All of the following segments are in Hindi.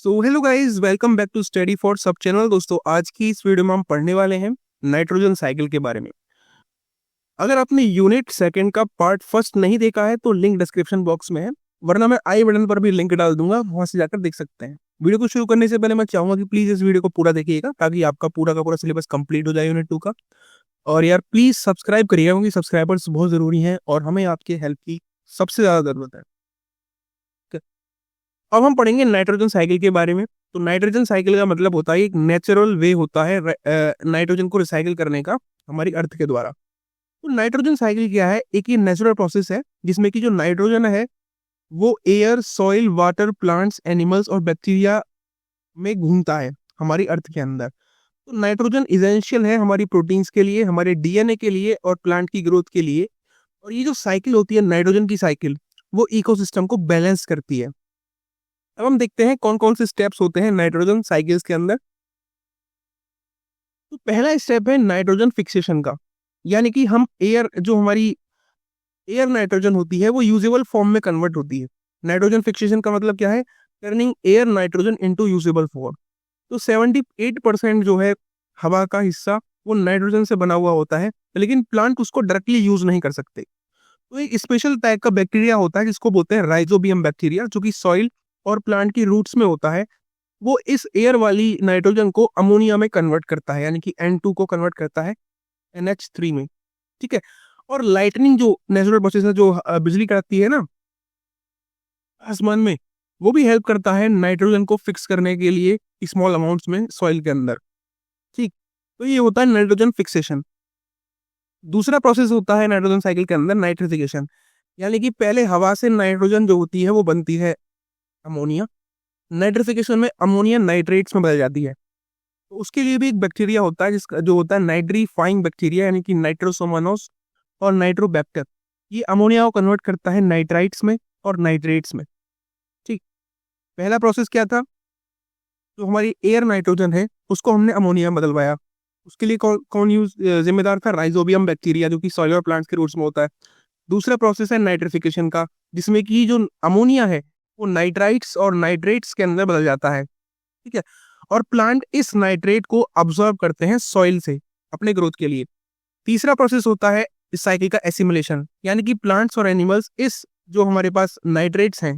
So hello guys, welcome back to study for सब चैनल। दोस्तों, आज की इस वीडियो में हम पढ़ने वाले हैं नाइट्रोजन साइकिल के बारे में। अगर आपने यूनिट सेकंड का पार्ट फर्स्ट नहीं देखा है तो लिंक डिस्क्रिप्शन बॉक्स में है, वरना मैं आई बटन पर भी लिंक डाल दूंगा, वहां से जाकर देख सकते हैं। वीडियो को शुरू करने से पहले मैं चाहूंगा कि प्लीज इस वीडियो को पूरा देखिएगा ताकि आपका पूरा का पूरा सिलेबस कंप्लीट हो जाए यूनिट 2 का। और यार प्लीज सब्सक्राइब करिएगा क्योंकि सब्सक्राइबर्स बहुत जरूरी हैं और हमें आपके हेल्प की सबसे ज्यादा जरूरत है। अब हम पढ़ेंगे नाइट्रोजन साइकिल के बारे में। तो नाइट्रोजन साइकिल का मतलब होता है एक नेचुरल वे होता है नाइट्रोजन को रिसाइकिल करने का हमारी अर्थ के द्वारा। तो नाइट्रोजन साइकिल क्या है? एक ये नेचुरल प्रोसेस है जिसमें कि जो नाइट्रोजन है वो air, soil, water, plants, animals और बैक्टीरिया में घूमता है हमारी अर्थ के अंदर। तो नाइट्रोजन इसेंशियल है हमारी प्रोटीन्स के लिए, हमारे डीएनए के लिए और प्लांट की ग्रोथ के लिए। और ये जो साइकिल होती है नाइट्रोजन की साइकिल, वो इकोसिस्टम को बैलेंस करती है। अब हम देखते हैं कौन कौन से स्टेप्स होते हैं नाइट्रोजन साइकिल्स के अंदर। तो पहला स्टेप है नाइट्रोजन फिक्सेशन का, यानी कि हम एयर, जो हमारी एयर नाइट्रोजन होती है वो यूजेबल फॉर्म में कन्वर्ट होती है। नाइट्रोजन फिक्सेशन का मतलब क्या है? Turning air nitrogen into usable form. तो 78% जो है हवा का हिस्सा वो नाइट्रोजन से बना हुआ होता है, लेकिन प्लांट उसको डायरेक्टली यूज नहीं कर सकते। तो एक स्पेशल टाइप का बैक्टीरिया होता है जिसको बोलते हैं राइजोबियम बैक्टीरिया, जो कि सॉइल और प्लांट की रूट्स में होता है। वो इस एयर वाली नाइट्रोजन को अमोनिया में कन्वर्ट करता है, यानी कि N2 को कन्वर्ट करता है NH3 में। ठीक है। और लाइटनिंग जो नेचुरल प्रोसेस है, जो बिजली कड़कती है ना आसमान में, वो भी हेल्प करता है नाइट्रोजन को फिक्स करने के लिए स्मॉल अमाउंट्स में सॉइल के अंदर। ठीक। तो ये होता है नाइट्रोजन फिक्सेशन। दूसरा प्रोसेस होता है नाइट्रोजन साइकिल के अंदर नाइट्रिफिकेशन, यानी कि पहले हवा से नाइट्रोजन जो होती है वो बनती है अमोनिया। नाइट्रिफिकेशन में अमोनिया नाइट्रेट्स में बदल जाती है। तो उसके लिए भी एक बैक्टीरिया होता है जिसका जो होता है नाइट्रीफाइंग बैक्टीरिया, यानी कि नाइट्रोसोमोनास और नाइट्रोबैक्टर। ये अमोनिया को कन्वर्ट करता है नाइट्राइट्स में और नाइट्रेट्स में। ठीक। पहला प्रोसेस क्या था? जो हमारी एयर नाइट्रोजन है उसको हमने अमोनिया में बदलवाया। उसके लिए कौन कौन यूज जिम्मेदार था? राइजोबियम बैक्टीरिया, जो कि सॉइल और प्लांट्स के रूट्स में होता है। दूसरा प्रोसेस है नाइट्रिफिकेशन का, जिसमें कि जो अमोनिया है वो नाइट्राइट्स और नाइट्रेट्स के अंदर बदल जाता है। ठीक है। और प्लांट इस नाइट्रेट को अब्सॉर्ब करते हैं सॉइल से अपने ग्रोथ के लिए। तीसरा प्रोसेस होता है इस साइकिल का एसिमिलेशन, यानी कि प्लांट्स और एनिमल्स इस जो हमारे पास नाइट्रेट्स हैं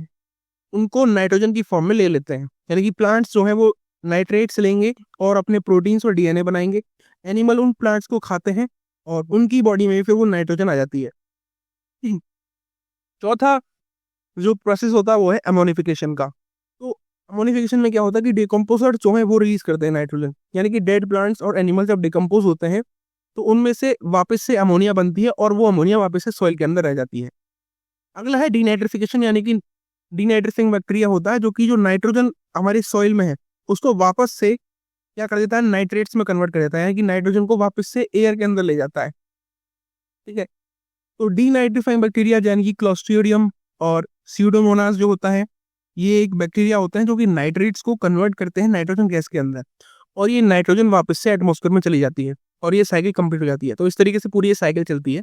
उनको नाइट्रोजन की फॉर्म में ले लेते हैं। यानी कि प्लांट्स जो है वो नाइट्रेट्स लेंगे और अपने प्रोटीन्स और डीएनए बनाएंगे। एनिमल उन प्लांट्स को खाते हैं और उनकी बॉडी में फिर वो नाइट्रोजन आ जाती है। चौथा जो प्रोसेस होता है वो है अमोनिफिकेशन का। तो अमोनिफिकेशन में क्या होता है कि डिकम्पोजर जो है वो रिलीज करते हैं नाइट्रोजन, यानी कि डेड प्लांट्स और एनिमल्स जब डिकम्पोज होते हैं तो उनमें से वापस से अमोनिया बनती है और वो अमोनिया वापस से सॉइल के अंदर रह जाती है। अगला है डीनाइट्रिफिकेशन, यानी कि डीनाइट्रिफिंग बैक्टीरिया होता है जो कि जो नाइट्रोजन हमारे सॉइल में है उसको वापस से क्या कर देता है? नाइट्रेट्स में कन्वर्ट कर देता है, यानी कि नाइट्रोजन को वापस से एयर के अंदर ले जाता है। ठीक है। तो डीनाइट्रिफाइंग बैक्टीरिया यानी कि क्लोस्ट्रिडियम और स्यूडोमोनास जो होता है, ये एक बैक्टीरिया होता है जो कि नाइट्रेट्स को कन्वर्ट करते हैं नाइट्रोजन गैस के अंदर, और ये नाइट्रोजन वापस से एटमॉस्फेयर में चली जाती है और ये साइकिल कंप्लीट हो जाती है। तो इस तरीके से पूरी ये साइकिल चलती है।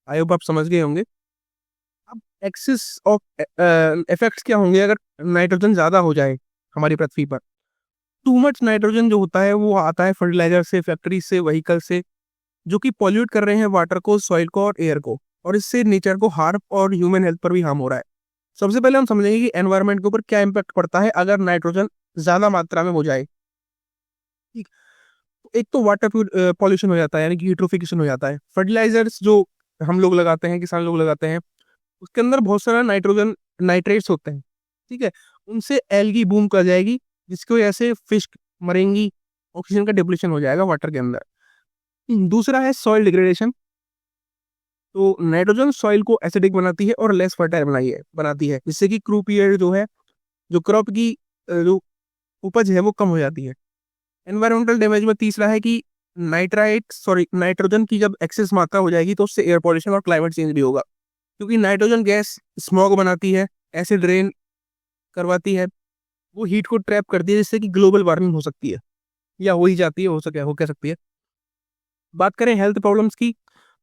आई होप आप समझ गए होंगे। अब एक्सिस ऑफ इफेक्ट्स क्या होंगे अगर नाइट्रोजन ज्यादा हो जाए हमारी पृथ्वी पर? टू मच नाइट्रोजन जो होता है वो आता है फर्टिलाइजर से, फैक्ट्री से, व्हीकल से, जो कि पॉल्यूट कर रहे हैं वाटर को, सॉइल को और एयर को, और इससे नेचर को हार्म और ह्यूमन हेल्थ पर भी हार्म हो रहा है। सबसे पहले हम समझेंगे कि एनवायरनमेंट के ऊपर क्या इम्पैक्ट पड़ता है अगर नाइट्रोजन ज्यादा मात्रा में हो जाए। ठीक। एक तो वाटर पॉल्यूशन हो जाता है, यानी कि यूट्रोफिकेशन हो जाता है। फर्टिलाइजर्स जो हम लोग लगाते हैं, किसान लोग लगाते हैं, उसके अंदर बहुत सारा नाइट्रोजन नाइट्रेट्स होते हैं। ठीक है। उनसे एल्गी बूम कर जाएगी जिसकी वजह से फिश मरेंगी, ऑक्सीजन का डिप्लीशन हो जाएगा वाटर के अंदर। दूसरा है सॉइल डिग्रेडेशन। तो नाइट्रोजन सॉइल को एसिडिक बनाती है और लेस फर्टाइल बनाती है, जिससे कि क्रॉप ईयर जो है, जो क्रॉप की जो उपज है वो कम हो जाती है। एनवायरमेंटल डैमेज में तीसरा है कि नाइट्रोजन की जब एक्सेस मात्रा हो जाएगी तो उससे एयर पॉल्यूशन और क्लाइमेट चेंज भी होगा, क्योंकि नाइट्रोजन गैस स्मॉग बनाती है, एसिड रेन करवाती है, वो हीट को ट्रैप करती है, जिससे कि ग्लोबल वार्मिंग हो सकती है या हो ही जाती है, हो कह सकती है। बात करें हेल्थ प्रॉब्लम्स की,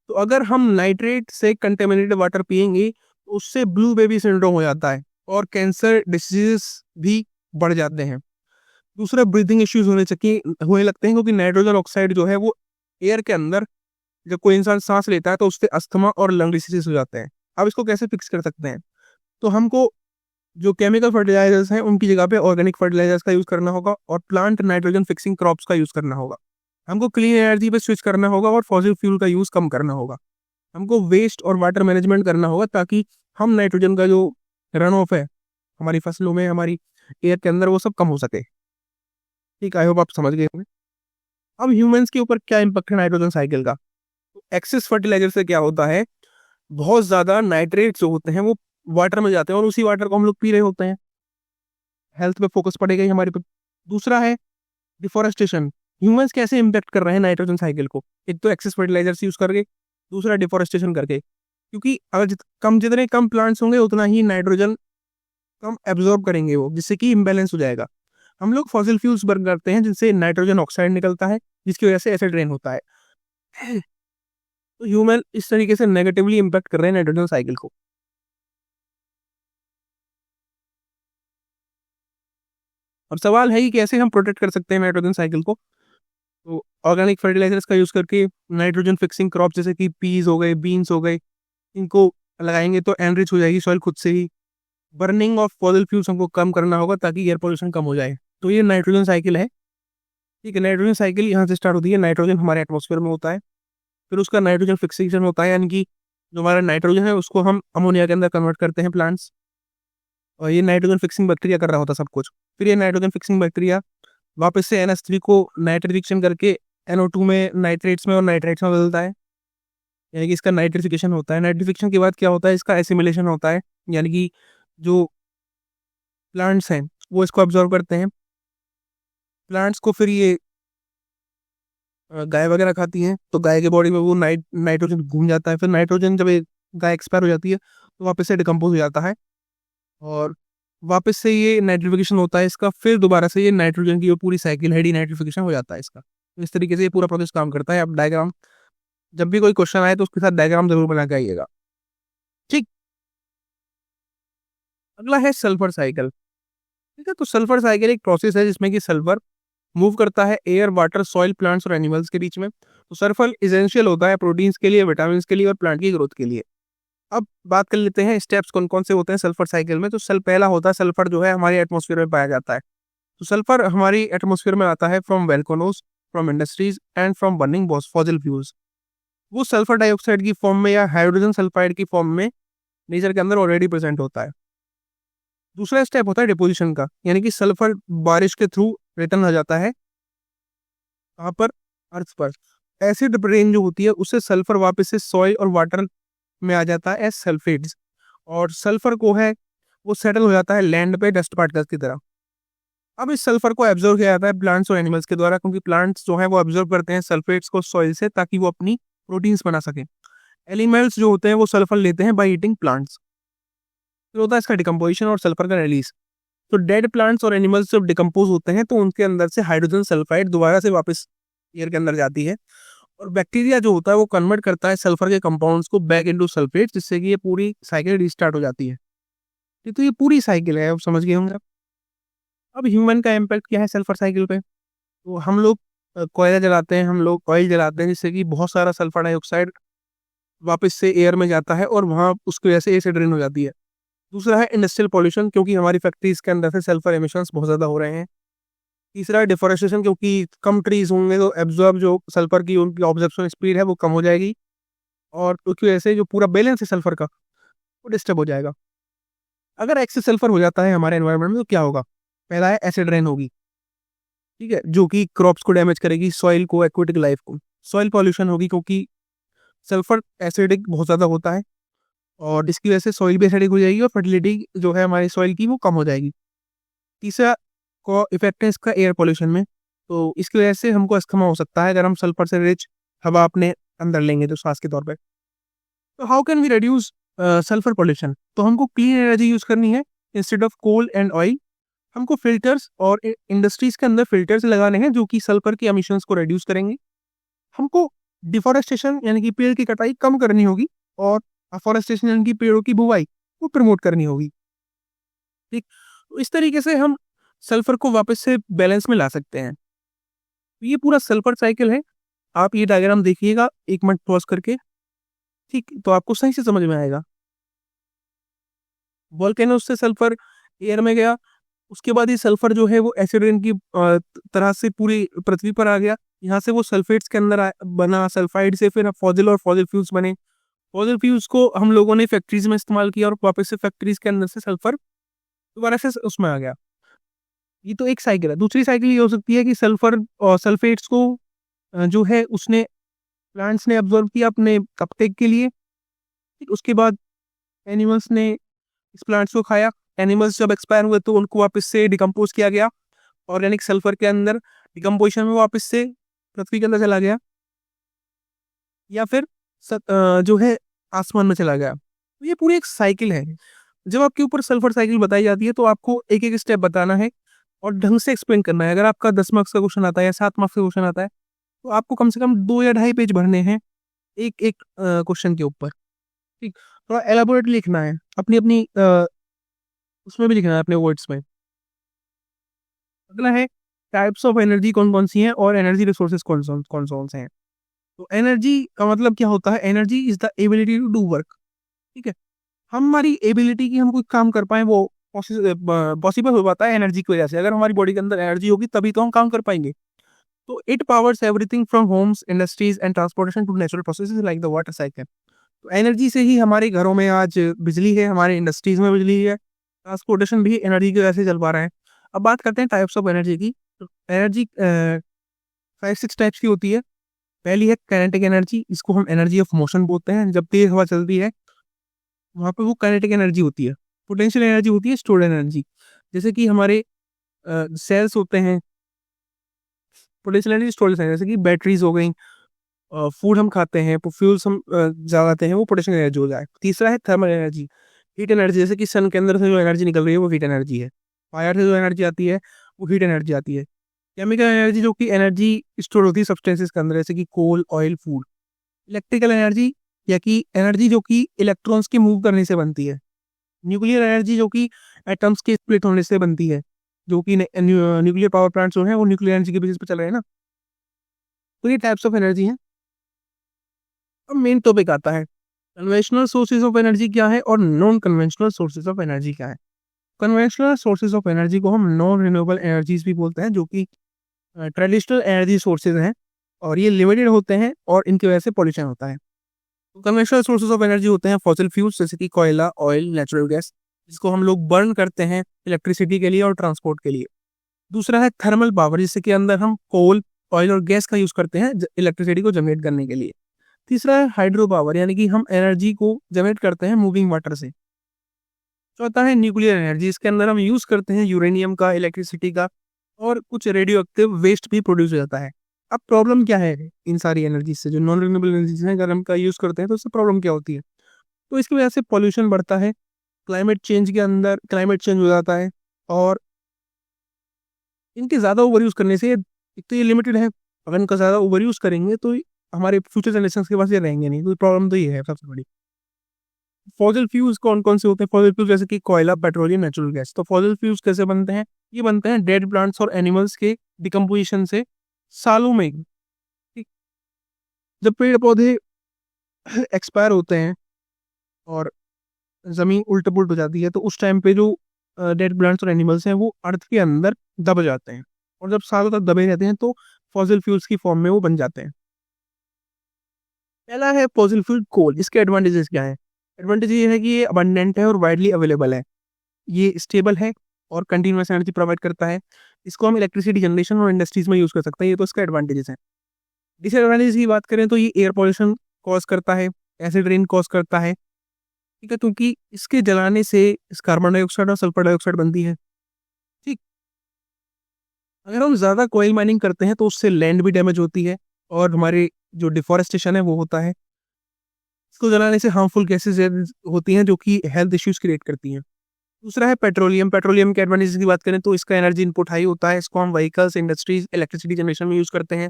तो अगर हम नाइट्रेट से कंटेमिनेटेड वाटर पिएंगे तो उससे ब्लू बेबी सिंड्रोम हो जाता है और कैंसर डिसीजेस भी बढ़ जाते हैं। दूसरा ब्रीथिंग इश्यूज होने लगते हैं, क्योंकि नाइट्रोजन ऑक्साइड जो है वो एयर के अंदर जब कोई इंसान सांस लेता है तो उससे अस्थमा और लंग डिसीजेस हो जाते हैं। अब इसको कैसे फिक्स कर सकते हैं? तो हमको जो केमिकल फर्टिलाइजर्स हैं उनकी जगह पे ऑर्गेनिक फर्टिलाइजर्स का यूज करना होगा और प्लांट नाइट्रोजन फिक्सिंग क्रॉप्स का यूज करना होगा। हमको क्लीन एनर्जी पे स्विच करना होगा और फॉसिल फ्यूल का यूज कम करना होगा। हमको वेस्ट और वाटर मैनेजमेंट करना होगा ताकि हम नाइट्रोजन का जो रन ऑफ है हमारी फसलों में, हमारी एयर के अंदर, वो सब कम हो सके। ठीक, आई होप आप समझ गए होंगे। अब ह्यूमंस के ऊपर क्या इम्पैक्ट है नाइट्रोजन साइकिल का? तो एक्सेस फर्टिलाइजर से क्या होता है, बहुत ज्यादा नाइट्रेट जो होते हैं वो वाटर में जाते हैं और उसी वाटर को हम लोग पी रहे होते हैं। हेल्थ पे फोकस पड़ेगा ही हमारे पे। दूसरा है डिफोरेस्टेशन। ह्यूमंस कैसे इम्पैक्ट कर रहे हैं नाइट्रोजन साइकिल को? एक तो एक्सेस फर्टिलाइजर्स यूज करके, दूसरा डिफोरेस्टेशन करके। क्योंकि अगर जितने कम प्लांट्स होंगे उतना ही नाइट्रोजन कम एब्जॉर्ब करेंगे वो, जिससे कि इम्बैलेंस हो जाएगा। हम लोग फॉसिल फ्यूल्स बर्न करते हैं जिनसे नाइट्रोजन ऑक्साइड निकलता है, जिसकी वजह से एसिड रेन होता है। तो ह्यूमन इस तरीके से नेगेटिवली इम्पैक्ट कर रहे हैं नाइट्रोजन साइकिल को। अब सवाल है कि कैसे हम प्रोटेक्ट कर सकते हैं नाइट्रोजन साइकिल को? तो ऑर्गेनिक फर्टिलाइजर्स का यूज करके नाइट्रोजन फिक्सिंग क्रॉप जैसे कि पीज हो गए, बीन्स हो गए, इनको लगाएंगे तो एनरिच हो जाएगी सॉइल खुद से ही। बर्निंग ऑफ फॉसिल फ्यूल्स हमको कम करना होगा ताकि एयर पोल्यूशन कम हो जाए। तो ये नाइट्रोजन साइकिल है। ठीक है, नाइट्रोजन साइकिल यहाँ से स्टार्ट होती है। नाइट्रोजन हमारे एटमॉस्फेयर में होता है, फिर उसका नाइट्रोजन फिक्सेशन होता है, यानी कि जो हमारा नाइट्रोजन है उसको हम अमोनिया के अंदर कन्वर्ट करते हैं प्लांट्स, और ये नाइट्रोजन फिक्सिंग बैक्टीरिया कर रहा होता है सब कुछ। फिर ये नाइट्रोजन फिक्सिंग बैक्टीरिया वापस से NH3 को नाइट्रिफिकेशन करके NO2 में, नाइट्रेट्स में और नाइट्राइट्स में बदलता है, यानी कि इसका नाइट्रिफिकेशन होता है। नाइट्रिफिकेशन के बाद क्या होता है, इसका एसिमिलेशन होता है, यानी कि जो प्लांट्स हैं वो इसको एब्जॉर्ब करते हैं। प्लांट्स को फिर ये गाय वगैरह खाती हैं, तो गाय के बॉडी में वो नाइट्रोजन घूम जाता है। फिर नाइट्रोजन जब गाय एक्सपायर हो जाती है तो वापस से डिकम्पोज हो जाता है और वापस से ये नाइट्रिफिकेशन होता है इसका। फिर दोबारा से ये नाइट्रोजन की जो पूरी साइकिल है, डीनाइट्रिफिकेशन हो जाता है इसका। तो इस तरीके से ये पूरा प्रोसेस काम करता है। आप डायग्राम, जब भी कोई क्वेश्चन आए तो उसके साथ डायग्राम जरूर बना के आइएगा। ठीक, अगला है सल्फर साइकिल। ठीक है, तो सल्फर साइकिल एक प्रोसेस है जिसमें कि सल्फर मूव करता है एयर, वाटर, सॉइल, प्लांट्स और एनिमल्स के बीच में। तो सल्फर इसेंशियल होता है प्रोटीन्स के लिए, विटामिन के लिए और प्लांट की ग्रोथ के लिए। अब बात कर लेते हैं स्टेप्स कौन कौन से होते हैं सल्फर साइकिल में। तो पहला होता है सल्फर जो है हमारे एटमॉस्फेयर में पाया जाता है। तो सल्फर हमारी एटमॉस्फेयर में आता है from volcanoes, from industries and from burning fossil fuels. वो सल्फर डाइऑक्साइड की फॉर्म में या हाइड्रोजन सल्फाइड की फॉर्म में नेचर के अंदर ऑलरेडी प्रेजेंट होता है। दूसरा स्टेप होता है डिपोजिशन का, यानी कि सल्फर बारिश के थ्रू रिटर्न आ जाता है कहाँ पर, अर्थ पर। एसिड रेन जो होती है उससे सल्फर वापस से सॉइल और वाटर में आ जाता है एज सल्फेट्स, और सल्फर को है वो सेटल हो जाता है लैंड पे डस्ट पार्टिकल्स की तरह। अब इस सल्फर को एब्जॉर्व किया जाता है प्लांट्स और एनिमल्स के द्वारा, क्योंकि प्लांट्स जो है वो एब्जॉर्व करते हैं सल्फेट्स को सॉइल से ताकि वो अपनी प्रोटीन्स बना सके। एनिमल्स जो होते हैं वो सल्फर लेते हैं बाय ईटिंग प्लांट्स। फिर होता है इसका डिकम्पोजिशन और सल्फर का रिलीज। तो डेड प्लांट्स और एनिमल्स जब डिकम्पोज होते हैं तो उनके अंदर से हाइड्रोजन सल्फाइड दोबारा से वापस एयर के अंदर जाती है, और बैक्टीरिया जो होता है वो कन्वर्ट करता है सल्फर के कंपाउंड्स को बैक इनटू सल्फेट, जिससे कि ये पूरी साइकिल रिस्टार्ट हो जाती है। तो ये पूरी साइकिल है, आप समझ गए होंगे। अब ह्यूमन का इम्पैक्ट क्या है सल्फर साइकिल पे? तो हम लोग कोयला जलाते हैं, हम लोग ऑयल जलाते हैं, जिससे कि बहुत सारा सल्फर डाइऑक्साइड वापस से एयर में जाता है और वहाँ उसकी वजह से एसिड रेन हो जाती है। दूसरा है इंडस्ट्रियल पॉल्यूशन, क्योंकि हमारी फैक्ट्रीज के अंदर से सल्फर एमिशंस बहुत ज़्यादा हो रहे हैं। तीसरा है डिफोरेस्टेशन, क्योंकि कम ट्रीज होंगे तो एब्जॉर्ब जो सल्फर की उनकी ऑब्जर्प्शन स्पीड है वो कम हो जाएगी, और उसकी वजह से जो पूरा बैलेंस है सल्फर का वो डिस्टर्ब हो जाएगा। अगर एक्सेस सल्फर हो जाता है हमारे एनवायरनमेंट में तो क्या होगा? पहला है एसिड रेन होगी, ठीक है, जो कि क्रॉप्स को डैमेज करेगी, सॉइल को, एक्वेटिक लाइफ को। सॉइल पॉल्यूशन होगी, क्योंकि सल्फर एसिडिक बहुत ज़्यादा होता है और इसकी वजह से सॉइल भी एसिडिक हो जाएगी और फर्टिलिटी जो है हमारी सॉइल की वो कम हो जाएगी। तीसरा को इफेक्ट है इसका एयर पॉल्यूशन में, तो इसकी वजह से हमको अस्थमा हो सकता है अगर हम सल्फर से रिच हवा अपने अंदर लेंगे तो सांस के तौर पे। तो how can we reduce sulphur pollution? तो हमको क्लीन एनर्जी यूज करनी है instead of coal and oil. हमको फिल्टर्स और इंडस्ट्रीज के अंदर फिल्टर्स लगाने हैं जो कि सल्फर की एमिशंस को रिड्यूस करेंगे। हमको डिफोरेस्टेशन यानी कि पेड़ की कटाई कम करनी होगी, और अफोरेस्टेशन यानी कि पेड़ों की बुवाई वो प्रमोट करनी होगी। ठीक, तो इस तरीके से हम सल्फर को वापस से बैलेंस में ला सकते हैं। तो ये पूरा सल्फर साइकिल है। आप ये डायग्राम देखिएगा 1 मिनट पॉज करके, ठीक, तो आपको सही से समझ में आएगा। वोल्केनो से सल्फर एयर में गया, उसके बाद ये सल्फर जो है वो एसिड रेन की तरह से पूरी पृथ्वी पर आ गया। यहाँ से वो सल्फेट्स के अंदर बना, सल्फाइड से फिर फॉजिल और फॉजिल फ्यूल्स बने। फॉजिल फ्यूल्स को हम लोगों ने फैक्ट्रीज में इस्तेमाल किया और वापस से फैक्ट्रीज के अंदर से सल्फर दोबारा से उसमें आ गया। ये तो एक साइकिल है। दूसरी साइकिल ये हो सकती है कि सल्फर और सल्फेट्स को जो है उसने प्लांट्स ने अब्जॉर्ब किया अपने अपटेक के लिए, फिर उसके बाद एनिमल्स ने इस प्लांट्स को खाया। एनिमल्स जब एक्सपायर हुए तो उनको वापस से डिकम्पोज किया गया, ऑर्गेनिक सल्फर के अंदर डिकम्पोजिशन में वापस से पृथ्वी के अंदर चला गया, या फिर जो है आसमान में चला गया। तो ये पूरी एक साइकिल है। जब आपके ऊपर सल्फर साइकिल बताई जाती है तो आपको एक एक स्टेप बताना है और ढंग से एक्सप्लेन करना है। अगर आपका 10 मार्क्स का क्वेश्चन आता है या 7 मार्क्स का क्वेश्चन आता है तो आपको कम से कम 2 या 2.5 पेज भरने हैं एक एक क्वेश्चन के ऊपर, ठीक। थोड़ा एलाबोरेट लिखना है, अपनी अपनी उसमें भी लिखना है अपने वर्ड्स में। अगला है टाइप्स ऑफ एनर्जी कौन कौन सी हैं और एनर्जी रिसोर्सेज कौन कौन से हैं। तो एनर्जी का मतलब क्या होता है? Energy is the ability to do work, ठीक है। हमारी एबिलिटी की हम कोई काम कर पाए वो पॉसिबल हो पाता है एनर्जी की वजह से। अगर हमारी बॉडी के अंदर एनर्जी होगी तभी तो हम काम कर पाएंगे। तो it powers everything from homes, industries and transportation to natural processes like the water cycle. तो एनर्जी से ही हमारे घरों में आज बिजली है, हमारे इंडस्ट्रीज में बिजली है, ट्रांसपोर्टेशन भी एनर्जी की वजह से चल पा रहा है। अब बात करते हैं टाइप्स ऑफ एनर्जी की। तो एनर्जी 5-6 टाइप्स की होती है। पहली है काइनेटिक एनर्जी, इसको हम एनर्जी ऑफ मोशन बोलते हैं। जब तेज हवा चलती है वहाँ पे वो काइनेटिक एनर्जी होती है। पोटेंशियल एनर्जी होती है स्टोर्ड एनर्जी, जैसे कि हमारे सेल्स होते हैं। पोटेंशियल एनर्जी स्टोरेज है, जैसे कि बैटरीज हो गई, फूड हम खाते हैं, फ्यूल्स हम जलाते हैं, वो पोटेंशियल एनर्जी हो जाए। तीसरा है थर्मल एनर्जी, हीट एनर्जी, जैसे कि सन के अंदर से जो एनर्जी निकल रही है वो हीट एनर्जी है। फायर से जो एनर्जी आती है वो हीट एनर्जी आती है। केमिकल एनर्जी, जो कि एनर्जी स्टोर होती है सब्सटेंसेस के अंदर, जैसे कि कोल, ऑयल, फूड। इलेक्ट्रिकल एनर्जी, या कि एनर्जी जो कि इलेक्ट्रॉन्स के मूव करने से बनती है। न्यूक्लियर एनर्जी, जो कि एटम्स के स्प्लिट होने से बनती है, जो कि न्यूक्लियर पावर प्लांट्स जो है वो न्यूक्लियर एनर्जी के बेसिस पे चल रहे हैं ना। तो ये टाइप्स ऑफ एनर्जी हैं। अब मेन टॉपिक आता है कन्वेंशनल सोर्सेज ऑफ एनर्जी क्या है और non conventional sources of energy क्या है। कन्वेंशनल सोर्सेज ऑफ एनर्जी को हम नॉन रिन्यूएबल एनर्जीज भी बोलते हैं, जो कि ट्रेडिशनल एनर्जी सोर्सेज हैं और ये लिमिटेड होते हैं और इनकी वजह से पॉल्यूशन होता है। तो कन्वेंशनल सोर्सेज ऑफ एनर्जी होते हैं फॉसिल फ्यूल्स, जैसे कि कोयला, ऑयल, नेचुरल गैस, जिसको हम लोग बर्न करते हैं इलेक्ट्रिसिटी के लिए और ट्रांसपोर्ट के लिए। दूसरा है थर्मल पावर, जिससे कि अंदर हम कोल, ऑयल और गैस का यूज करते हैं इलेक्ट्रिसिटी को जनरेट करने के लिए। तीसरा है हाइड्रो पावर, यानी कि हम एनर्जी को जनरेट करते हैं मूविंग वाटर से। चौथा है न्यूक्लियर एनर्जी, इसके अंदर हम यूज करते हैं यूरेनियम का, इलेक्ट्रिसिटी का, और कुछ रेडियो एक्टिव वेस्ट भी प्रोड्यूस हो जाता है। अब प्रॉब्लम क्या है इन सारी एनर्जी से, जो नॉन रिन्यूएबल एनर्जीज हैं, अगर हम का यूज करते हैं तो उससे प्रॉब्लम क्या होती है? तो इसकी वजह से पॉल्यूशन बढ़ता है, क्लाइमेट चेंज के अंदर क्लाइमेट चेंज हो जाता है, और इनके ज़्यादा ओवर यूज़ करने से एक तो ये लिमिटेड है, अगर इनका ज़्यादा ओवर यूज़ करेंगे तो हमारे फ्यूचर जनरेशन के पास ये रहेंगे नहीं। तो प्रॉब्लम तो ये है सबसे बड़ी। फॉसिल फ्यूल्स कौन कौन से होते हैं? फॉसिल फ्यूल्स जैसे कि कोयला, पेट्रोलियम, नेचुरल गैस। तो फॉसिल फ्यूल्स कैसे बनते हैं? ये बनते हैं डेड प्लांट्स और एनिमल्स के डिकम्पोजिशन से, सालों में। ठीक, जब पेड़ पौधे एक्सपायर होते हैं और जमीन उल्ट पुल्ट हो जाती है तो उस टाइम पे जो डेड प्लांट्स और एनिमल्स हैं वो अर्थ के अंदर दब जाते हैं, और जब सालों तक दबे रहते हैं तो फॉसिल फ्यूल्स की फॉर्म में वो बन जाते हैं। पहला है फॉसिल फ्यूल कोल। इसके एडवांटेजेस क्या है? एडवांटेज ये है कि ये अबंडेंट है और वाइडली अवेलेबल है, ये स्टेबल है और कंटिन्यूअस एनर्जी प्रोवाइड करता है। इसको हम इलेक्ट्रिसिटी जनरेशन और इंडस्ट्रीज में यूज कर सकते हैं। ये तो इसका एडवांटेजेस है। डिसएडवांटेज की बात करें तो ये एयर पॉल्यूशन कॉज करता है, एसिड रेन कॉज करता है, ठीक है, क्योंकि इसके जलाने से इस कार्बन डाइऑक्साइड और सल्फर डाइऑक्साइड बनती है। ठीक, अगर हम ज़्यादा कोयल माइनिंग करते हैं तो उससे लैंड भी डैमेज होती है और हमारे जो डिफॉरेस्टेशन है वो होता है। इसको जलाने से हार्मफुल गैसेज होती हैं जो कि हेल्थ इश्यूज क्रिएट करती हैं। दूसरा है पेट्रोलियम। पेट्रोलियम के एडवांटेज की बात करें तो इसका एनर्जी इनपुट हाई होता है। इसको हम व्हीकल्स, इंडस्ट्रीज, इलेक्ट्रिसिटी जनरेशन में यूज़ करते हैं।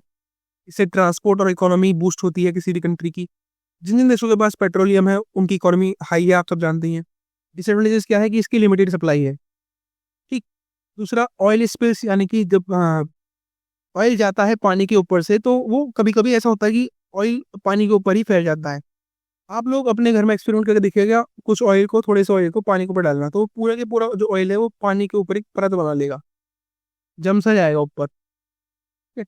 इससे ट्रांसपोर्ट और इकोनॉमी बूस्ट होती है किसी भी कंट्री की। जिन जिन देशों के पास पेट्रोलियम है उनकी इकोनॉमी हाई है, आप सब जानते हैं। डिसएडवांटेजेस क्या है कि इसकी लिमिटेड सप्लाई है। ठीक, दूसरा ऑयल स्पिल्स, यानी कि जब ऑयल जाता है पानी के ऊपर से तो वो कभी-कभी ऐसा होता है कि ऑयल पानी के ऊपर ही फैल जाता है। आप लोग अपने घर में एक्सपेरिमेंट करके देखिएगा, कुछ ऑयल को, थोड़े से ऑयल को पानी के ऊपर डालना, तो पूरा के पूरा जो ऑयल है वो पानी के ऊपर एक परत बना लेगा, जम सा जाएगा ऊपर, ठीक है?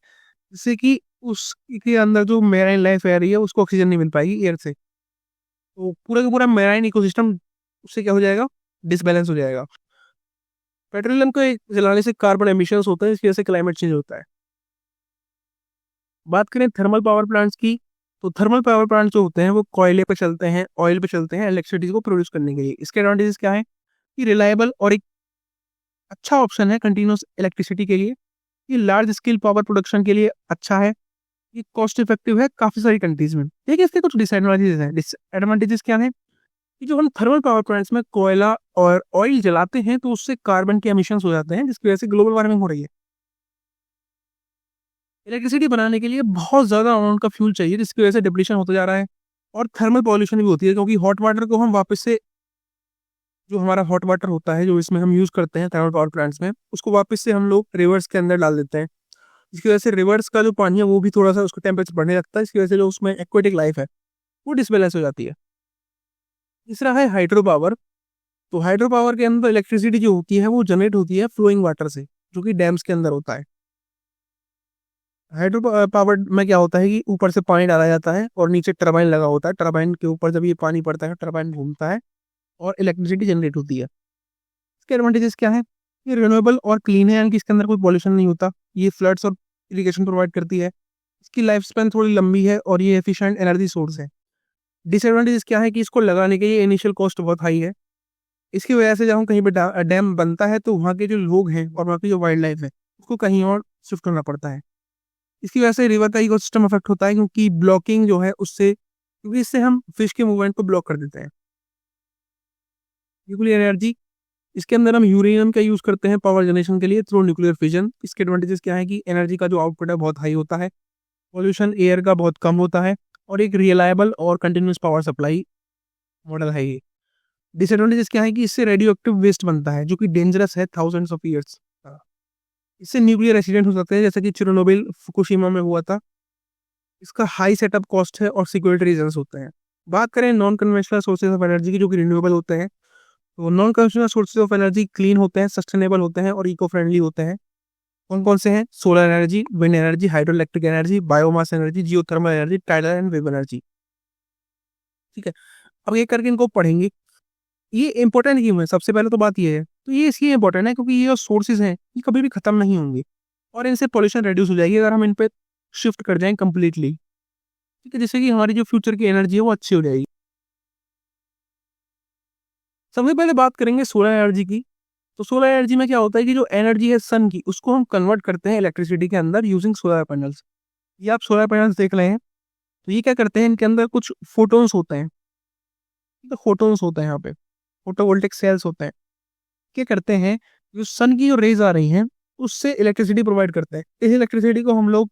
जिससे कि उसके अंदर जो मेराइन लाइफ रह रही है उसको ऑक्सीजन नहीं मिल पाएगी एयर से। तो पूरा का पूरा मेराइन इकोसिस्टम उससे क्या हो जाएगा, डिसबैलेंस हो जाएगा। पेट्रोलियम को जलाने से कार्बन एमिशंस होते हैं, इसकी वजह से क्लाइमेट चेंज होता है। बात करें थर्मल पावर प्लांट्स की, तो थर्मल पावर प्लांट्स जो होते हैं वो कोयले पे चलते हैं, ऑयल पे चलते हैं इलेक्ट्रिसिटी को प्रोड्यूस करने के लिए। इसके एडवांटेजेस क्या है कि रिलायबल और एक अच्छा ऑप्शन है कंटिन्यूस इलेक्ट्रिसिटी के लिए। ये लार्ज स्केल पावर प्रोडक्शन के लिए अच्छा है। ये कॉस्ट इफेक्टिव है काफ़ी सारी कंट्रीज में। लेकिन इसके कुछ डिसएडवांटेजेस हैं। डिसएडवांटेजेस क्या है कि जो हम थर्मल पावर प्लांट्स में कोयला और ऑयल जलाते हैं तो उससे कार्बन के एमिशंस हो जाते हैं, जिसकी वजह से ग्लोबल वार्मिंग हो रही है। इलेक्ट्रिसिटी बनाने के लिए बहुत ज़्यादा अमाउंट का फ्यूल चाहिए, जिसकी वजह से डिप्लीशन होता जा रहा है। और थर्मल पॉल्यूशन भी होती है, क्योंकि हॉट वाटर को हम वापस से, जो हमारा हॉट वाटर होता है जो इसमें हम यूज़ करते हैं थर्मल पावर प्लांट्स में, उसको वापस से हम लोग रिवर्स के अंदर डाल देते हैं, जिसकी वजह से रिवर्स का जो पानी है वो भी थोड़ा सा उसका टेम्परेचर बढ़ने लगता है, इसकी वजह से जो उसमें एक्वेटिक लाइफ है वो डिसबैलेंस हो जाती है। तीसरा है हाइड्रो पावर। तो हाइड्रो पावर के अंदर इलेक्ट्रिसिटी जो होती है वो जनरेट होती है फ्लोइंग वाटर से, जो कि डैम्स के अंदर होता है। हाइड्रो पावर में क्या होता है कि ऊपर से पानी डाला जाता है और नीचे टरबाइन लगा होता है। टरबाइन के ऊपर जब ये पानी पड़ता है, टरबाइन घूमता है और इलेक्ट्रिसिटी जनरेट होती है। इसके एडवांटेजेस क्या है, ये रिन्यूएबल और क्लीन है, यानी कि इसके अंदर कोई पॉल्यूशन नहीं होता। ये फ्लड्स और इरिगेशन प्रोवाइड करती है। इसकी लाइफ स्पैन थोड़ी लंबी है और ये एफिशिएंट एनर्जी सोर्स है। डिसएडवांटेजेस क्या है कि इसको लगाने के लिए इनिशियल कॉस्ट बहुत हाई है। इसकी वजह से जब हम कहीं पे डैम बनता है तो वहाँ के जो लोग हैं और वहाँ की जो वाइल्ड लाइफ है उसको कहीं और शिफ्ट करना पड़ता है। इसकी वजह से रिवर का इकोसिस्टम अफेक्ट होता है, क्योंकि ब्लॉकिंग जो है उससे, क्योंकि इससे हम फिश के मूवमेंट को ब्लॉक कर देते हैं। न्यूक्लियर एनर्जी, इसके अंदर हम यूरेनियम का यूज़ करते हैं पावर जनरेशन के लिए थ्रू न्यूक्लियर फिजन। इसके एडवांटेजेस क्या है कि एनर्जी का जो आउटपुट है बहुत हाई होता है, पॉल्यूशन एयर का बहुत कम होता है और एक रिलायबल और कंटिन्यूस पावर सप्लाई मॉडल है ये। डिसएडवांटेजेस क्या है कि इससे रेडियो एक्टिव वेस्ट बनता है, जो कि डेंजरस है थाउजेंड्स ऑफ ईयर्स। इससे न्यूक्लियर एक्सीडेंट हो सकते हैं, जैसे कि चिरोनोबिल फुकुशिमा में हुआ था। इसका हाई सेटअप कॉस्ट है और सिक्योरिटी रीजंस होते हैं। बात करें non conventional sources of energy की, जो कि रिन्यूएबल होते हैं, तो non conventional sources of energy clean होते हैं, सस्टेनेबल होते हैं और इको फ्रेंडली होते हैं। कौन कौन से हैं? Solar energy, wind energy, hydro electric energy, biomass energy, geothermal energy, tidal and wave energy. ठीक है, अब ये करके इनको पढ़ेंगे। ये इंपॉर्टेंट क्यों है? सबसे पहले तो बात ये है, तो ये इसलिए इंपॉर्टेंट है क्योंकि ये जो सोर्सेज हैं ये कभी भी खत्म नहीं होंगे और इनसे पॉल्यूशन रिड्यूस हो जाएगी अगर हम इन पे शिफ्ट कर जाएं कम्प्लीटली। ठीक है, जिससे कि हमारी जो फ्यूचर की एनर्जी है वो अच्छी हो जाएगी। सबसे पहले बात करेंगे सोलर एनर्जी की। तो सोलर एनर्जी में क्या होता है कि जो एनर्जी है सन की, उसको हम कन्वर्ट करते हैं इलेक्ट्रिसिटी के अंदर यूजिंग सोलर पैनल्स। ये आप सोलर पैनल्स देख रहे हैं, तो ये क्या करते हैं, इनके अंदर कुछ फोटोन्स होते हैं। तो फोटोन्स होते हैं यहाँ पे, फोटोवोल्टिक सेल्स होते हैं। क्या करते हैं, जो सन की जो रेज आ रही हैं उससे इलेक्ट्रिसिटी प्रोवाइड करते हैं। इस इलेक्ट्रिसिटी को हम लोग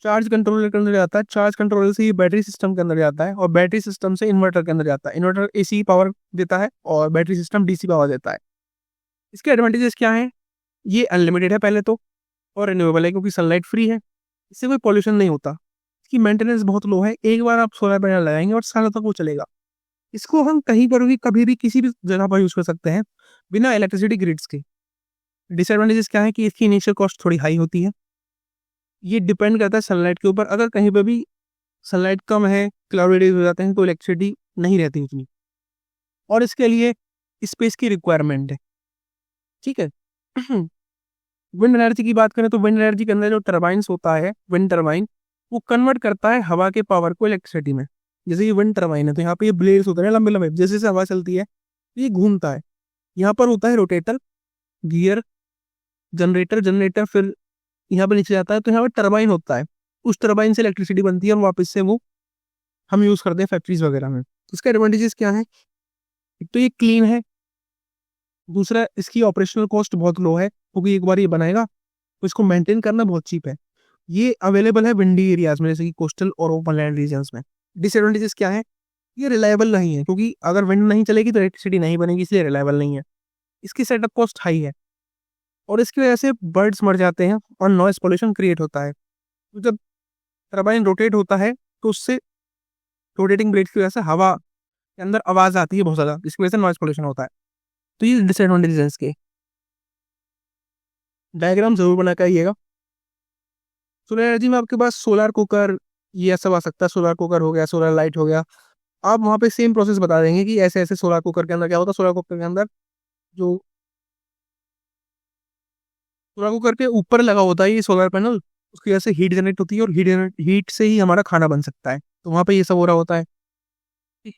चार्ज कंट्रोलर के अंदर जाता है, चार्ज कंट्रोलर से ये बैटरी सिस्टम के अंदर जाता है और बैटरी सिस्टम से इन्वर्टर के अंदर जाता है। इन्वर्टर एसी पावर देता है और बैटरी सिस्टम डीसी पावर देता है। इसके एडवांटेजेस क्या हैं? ये अनलिमिटेड है पहले तो, और रिन्यूएबल है क्योंकि सनलाइट फ्री है, इससे कोई पॉल्यूशन नहीं होता। इसकी मेंटेनेंस बहुत लो है, एक बार आप सोलर पैनल लगाएंगे और सालों तक वो चलेगा। इसको हम कहीं पर भी कभी भी किसी भी जगह पर यूज़ कर सकते हैं बिना इलेक्ट्रिसिटी ग्रिड्स के। डिसएडवांटेजेस क्या है कि इसकी इनिशियल कॉस्ट थोड़ी हाई होती है। ये डिपेंड करता है सनलाइट के ऊपर, अगर कहीं पर भी सनलाइट कम है, क्लाउडी डेज हो जाते हैं तो इलेक्ट्रिसिटी नहीं रहती उतनी, और इसके लिए स्पेस की रिक्वायरमेंट है। ठीक है। विंड एनर्जी की बात करें तो विंड एनर्जी के अंदर जो टरबाइन्स होता है, विंड टरबाइन, वो कन्वर्ट करता है हवा के पावर को इलेक्ट्रिसिटी में। जैसे ये विंड टरबाइन है तो यहाँ पे ये ब्लेड्स होते हैं लंबे लंबे, जैसे जैसे हवा चलती है तो ये घूमता है। यहाँ पर होता है रोटेटर, गियर, जनरेटर, जनरेटर फिर यहाँ पे नीचे जाता है, तो यहाँ पे टरबाइन होता है। उस टरबाइन से इलेक्ट्रिसिटी बनती है और वापस से वो हम यूज़ करते हैं फैक्ट्रीज वगैरह में। तो इसका एडवांटेजेस क्या है? एक तो ये क्लीन है, दूसरा इसकी ऑपरेशनल कॉस्ट बहुत लो है क्योंकि एक बार ये बनाएगा तो इसको मेंटेन करना बहुत चीप है। ये अवेलेबल है विंडी एरियाज में, जैसे कि कोस्टल और ओपन लैंड रीजन्स में। डिसएडवांटेजेस क्या है? ये रिलायबल नहीं है, क्योंकि अगर विंड नहीं चलेगी तो इलेक्ट्रिसिटी नहीं बनेगी, इसलिए रिलायबल नहीं है। इसकी सेटअप कॉस्ट हाई है। और इसकी वजह से बर्ड्स मर जाते हैं और नॉइस पोल्यूशन क्रिएट होता है। तो जब टरबाइन रोटेट होता है तो उससे रोटेटिंग ब्लेड की वजह से हवा के अंदर आवाज़ आती है बहुत ज़्यादा, जिसकी वजह से नॉइस पोल्यूशन होता है। तो ये डिसएडवांटेजेस हैं इसके। डायग्राम ज़रूर बना के आइएगा। सोलर एनर्जी में आपके पास सोलर कुकर ये सब आ सकता है। सोलर कुकर हो गया, सोलर लाइट हो गया। आप वहाँ पे सेम प्रोसेस बता देंगे कि ऐसे ऐसे सोलर कुकर के अंदर क्या होता है। सोलर कुकर के अंदर जो सोलर कुकर के ऊपर लगा होता है ये सोलर पैनल, उसकी वजह से हीट जनरेट होती है और हीट से ही हमारा खाना बन सकता है। तो वहाँ पे ये सब हो रहा होता है। ठीक,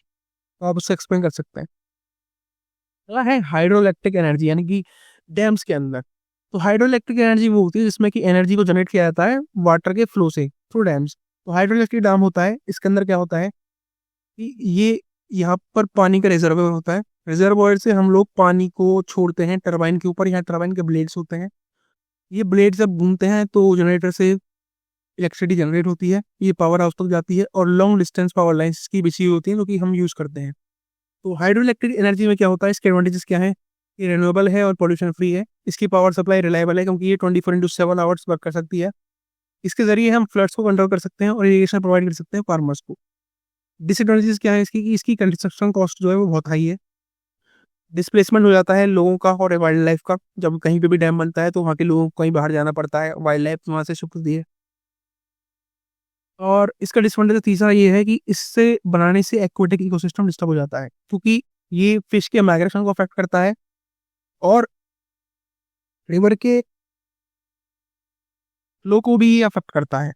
तो आप उससे एक्सप्लेन कर सकते हैं। अगला है हाइड्रो इलेक्ट्रिक एनर्जी, यानी कि डैम्स के अंदर। तो हाइड्रो इलेक्ट्रिक एनर्जी वो होती है जिसमें कि एनर्जी को जनरेट किया जाता है वाटर के फ्लो से थ्रू डैम्स। तो हाइड्रो इलेक्ट्रिक डैम होता है, इसके अंदर क्या होता है कि ये यहाँ पर पानी का रिजर्वोयर होता है। रिजर्वोयर से हम लोग पानी को छोड़ते हैं टरबाइन के ऊपर। यहाँ टरबाइन के ब्लेड्स होते हैं, ये ब्लेड जब घूमते हैं तो जनरेटर से इलेक्ट्रिसिटी जनरेट होती है, ये पावर हाउस तक जाती है और लॉन्ग डिस्टेंस पावर लाइन्स की बिछी हुई होती है जो कि हम यूज़ करते हैं। तो हाइड्रो इलेक्ट्रिक एनर्जी में क्या होता है, इसके एडवांटेजेस क्या है? ये रिन्यूएबल है और पॉल्यूशन फ्री है। इसकी पावर सप्लाई रिलायबल है क्योंकि ये 24/7 आवर्स वर्क कर सकती है। इसके जरिए हम फ्लड्स को कंट्रोल कर सकते हैं और इरिगेशन प्रोवाइड कर सकते हैं फार्मर्स को। डिसएडवांटेजेस क्या है इसकी कि इसकी कंस्ट्रक्शन कॉस्ट जो है वो बहुत हाई है। डिस्प्लेसमेंट हो जाता है लोगों का और वाइल्ड लाइफ का। जब कहीं पे भी डैम बनता है तो वहाँ के लोगों को कहीं बाहर जाना पड़ता है, वाइल्ड लाइफ वहाँ से शिफ्ट होती है। और इसका डिसएडवांटेज तीसरा ये है कि इससे बनाने से एक्वेटिक इकोसिस्टम डिस्टर्ब हो जाता है क्योंकि ये फिश के माइग्रेशन को अफेक्ट करता है और रिवर के फ्लो को भी अफेक्ट करता है।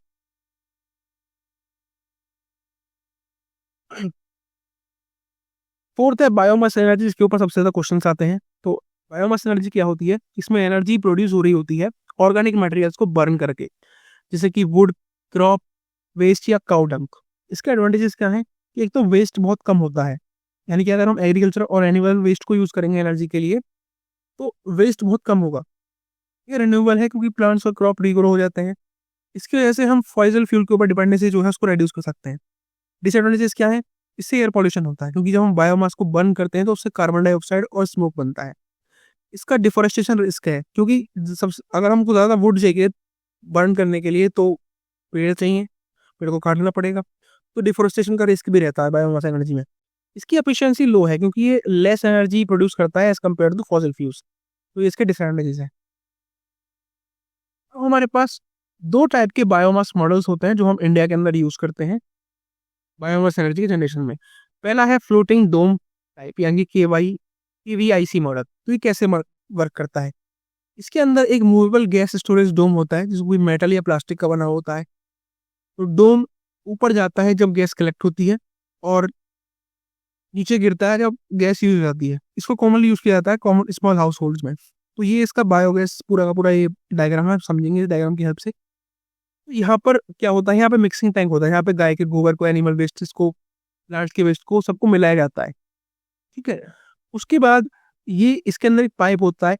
फोर्थ है बायोमास एनर्जी, इसके ऊपर सबसे ज्यादा क्वेश्चंस आते हैं। तो बायोमास एनर्जी क्या होती है? इसमें एनर्जी प्रोड्यूस हो रही होती है ऑर्गेनिक मटेरियल्स को बर्न करके, जैसे कि वुड, क्रॉप वेस्ट या काउ डंग। इसके एडवांटेजेस क्या है कि एक तो वेस्ट बहुत कम होता है, यानी कि अगर हम एग्रीकल्चर और एनिमल वेस्ट को यूज करेंगे एनर्जी के लिए तो वेस्ट बहुत कम होगा। ये रिन्यूएबल है क्योंकि प्लांट्स और क्रॉप रीग्रो हो जाते हैं। इसकी वजह से हम फॉसिल फ्यूल के ऊपर डिपेंडेंसी जो है उसको रिड्यूस कर सकते हैं। डिसएडवांटेजेस क्या है? इससे एयर पॉल्यूशन होता है क्योंकि जब हम बायोमास को बर्न करते हैं तो उससे कार्बन डाइऑक्साइड और स्मोक बनता है। इसका डिफोरेस्टेशन रिस्क है क्योंकि सब अगर हमको ज़्यादा वुड चाहिए बर्न करने के लिए तो पेड़ चाहिए, पेड़ को काटना पड़ेगा। तो डिफोरेस्टेशन का रिस्क भी रहता है बायोमास एनर्जी में। इसकी एफिशिएंसी लो है क्योंकि ये लेस एनर्जी प्रोड्यूस करता है as compared to fossil fuels. तो ये इसके डिसएडवांटेजेस हैं। अब हमारे पास दो टाइप के बायोमास मॉडल्स होते हैं जो हम इंडिया के अंदर यूज करते हैं बायोमास एनर्जी के जनरेशन में। पहला है फ्लोटिंग डोम टाइप, यानी KVIC मॉडल। तो ये कैसे वर्क करता है? इसके अंदर एक मूवेबल गैस स्टोरेज डोम होता है जिसको कोई मेटल या प्लास्टिक का बना होता है। तो डोम ऊपर जाता है जब गैस कलेक्ट होती है और नीचे गिरता है जब गैस यूज हो जाती है। इसको कॉमनली यूज किया जाता है कॉमन स्मॉल हाउस होल्ड में। तो ये इसका बायोगैस पूरा का पूरा ये डायग्राम है, आप समझेंगे इस डायग्राम की हेल्प से। तो यहाँ पर क्या होता है, यहाँ पे मिक्सिंग टैंक होता है। यहाँ पे गाय के गोबर को, एनिमल वेस्ट को, प्लांट्स के वेस्ट को, सबको मिलाया जाता है। ठीक है, उसके बाद ये इसके अंदर एक पाइप होता है।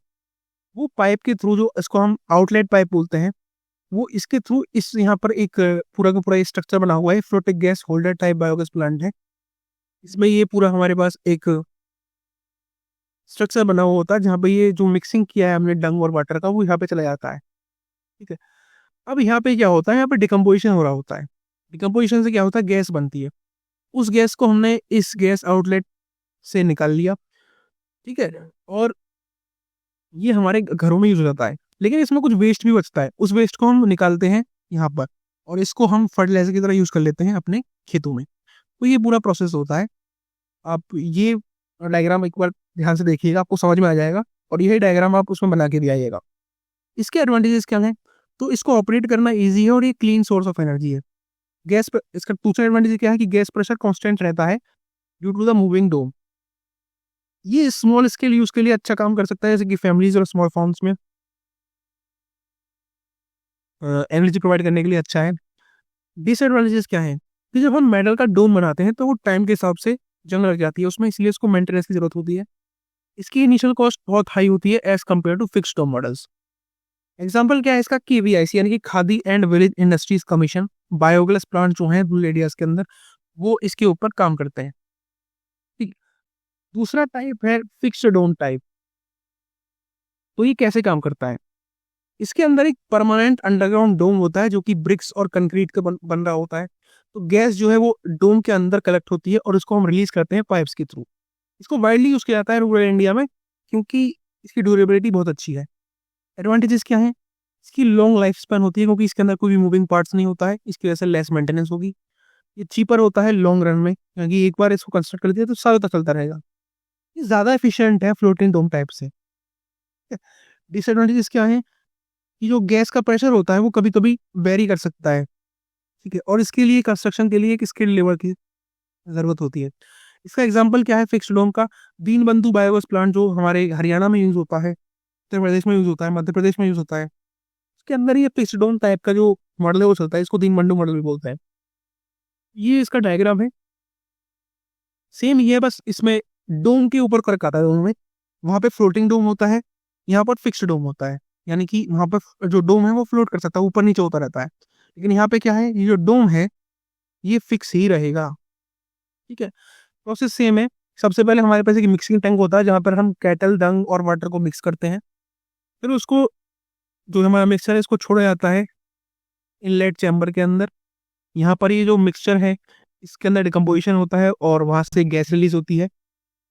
वो पाइप के थ्रू, जो इसको हम आउटलेट पाइप बोलते हैं, वो इसके थ्रू इस यहाँ पर एक पूरा का पूरा स्ट्रक्चर बना हुआ है। Floating gas holder type biogas plant है। इसमें ये पूरा हमारे पास एक स्ट्रक्चर बना हुआ होता है जहाँ पे ये जो मिक्सिंग किया है हमने डंग और वाटर का वो यहाँ पे चला जाता है। ठीक है, अब यहाँ पे क्या होता है, यहाँ पे डिकम्पोजिशन हो रहा होता है। डिकम्पोजिशन से क्या होता है, गैस बनती है। उस गैस को हमने इस गैस आउटलेट से निकाल लिया। ठीक है, और ये हमारे घरों में यूज हो जाता है। लेकिन इसमें कुछ वेस्ट भी बचता है, उस वेस्ट को हम निकालते हैं यहाँ पर और इसको हम फर्टिलाइजर की तरह यूज कर लेते हैं अपने खेतों में। तो ये पूरा प्रोसेस होता है। आप ये डायग्राम एक बार ध्यान से देखिएगा, आपको समझ में आ जाएगा और यही डायग्राम आप उसमें बना के दिखाइएगा। इसके एडवांटेजेस क्या हैं? तो इसको ऑपरेट करना ईजी है और ये क्लीन सोर्स ऑफ एनर्जी है। इसका दूसरा एडवांटेज क्या है कि गैस प्रेशर कांस्टेंट रहता है ड्यू टू द मूविंग डोम। ये स्मॉल स्केल यूज के लिए अच्छा काम कर सकता है, जैसे कि फैमिलीज और स्मॉल फार्म्स में एनर्जी प्रोवाइड करने के लिए अच्छा है। डिसएडवांटेजेस क्या है कि जब हम मेटल का डोम बनाते हैं तो वो टाइम के हिसाब से जंग लग जाती है उसमें, इसलिए उसको मेंटेनेंस की जरूरत होती है। इसकी इनिशियल कॉस्ट बहुत हाई होती है as compared to fix dome models. Example क्या है इसका, KVIC यानी कि Khadi and village industries commission. Biogas plant जो हैं रूरल एरियाज के अंदर, वो इसके ऊपर काम करते हैं। ठीक, दूसरा टाइप है फिक्स्ड डोम टाइप। तो ये कैसे काम करता है? इसके अंदर एक परमानेंट अंडरग्राउंड डोम होता है जो कि ब्रिक्स और कंक्रीट का बन रहा होता है। तो गैस जो है वो डोम के अंदर कलेक्ट होती है और उसको हम रिलीज करते हैं पाइप्स के थ्रू। इसको वाइडली यूज किया जाता है रूरल इंडिया में क्योंकि इसकी ड्यूरेबिलिटी बहुत अच्छी है। एडवांटेजेस क्या हैं? इसकी लॉन्ग लाइफ स्पैन होती है क्योंकि इसके अंदर कोई भी मूविंग पार्ट्स नहीं होता है, इसकी वजह से लेस मेंटेनेंस होगी। ये चीपर होता है लॉन्ग रन में क्योंकि एक बार इसको कंस्ट्रक्ट कर दिया तो सालों तक चलता रहेगा। ये ज़्यादा एफिशिएंट है फ्लोटिंग डोम टाइप से। डिसएडवांटेजेस क्या है कि जो गैस का प्रेशर होता है वो कभी कभी वेरी कर सकता है, ठीक है, और इसके लिए कंस्ट्रक्शन के लिए एक स्किल्ड लेबर की ज़रूरत होती है। इसका एग्जांपल क्या है फिक्स्ड डोम का? दीनबंधु बायोगैस प्लांट जो हमारे हरियाणा में यूज़ होता है, उत्तर प्रदेश में यूज़ होता है, मध्य प्रदेश में यूज़ होता है। इसके अंदर ये फिक्स्ड डोम टाइप का जो मॉडल है वो चलता है, इसको दीनबंधु मॉडल भी बोलते हैं। ये इसका डायग्राम है, सेम ये है, बस इसमें डोम के ऊपर फर्क आता है दोनों में। वहाँ पे फ्लोटिंग डोम होता है, यहाँ पर फिक्स्ड डोम होता है, यानी कि वहाँ पर जो डोम है वो फ्लोट कर सकता है, ऊपर नीचे होता रहता है। लेकिन यहाँ पे क्या है, ये जो डोम है ये फिक्स ही रहेगा, ठीक है। प्रोसेस सेम है। सबसे पहले हमारे पास एक मिक्सिंग टैंक होता है जहाँ पर हम कैटल डंग और वाटर को मिक्स करते हैं। फिर उसको जो हमारा मिक्सचर है इसको छोड़ा जाता है इनलेट चैम्बर के अंदर। यहाँ पर ये जो मिक्सचर है इसके अंदर डिकम्पोजिशन होता है और वहाँ से गैस रिलीज होती है।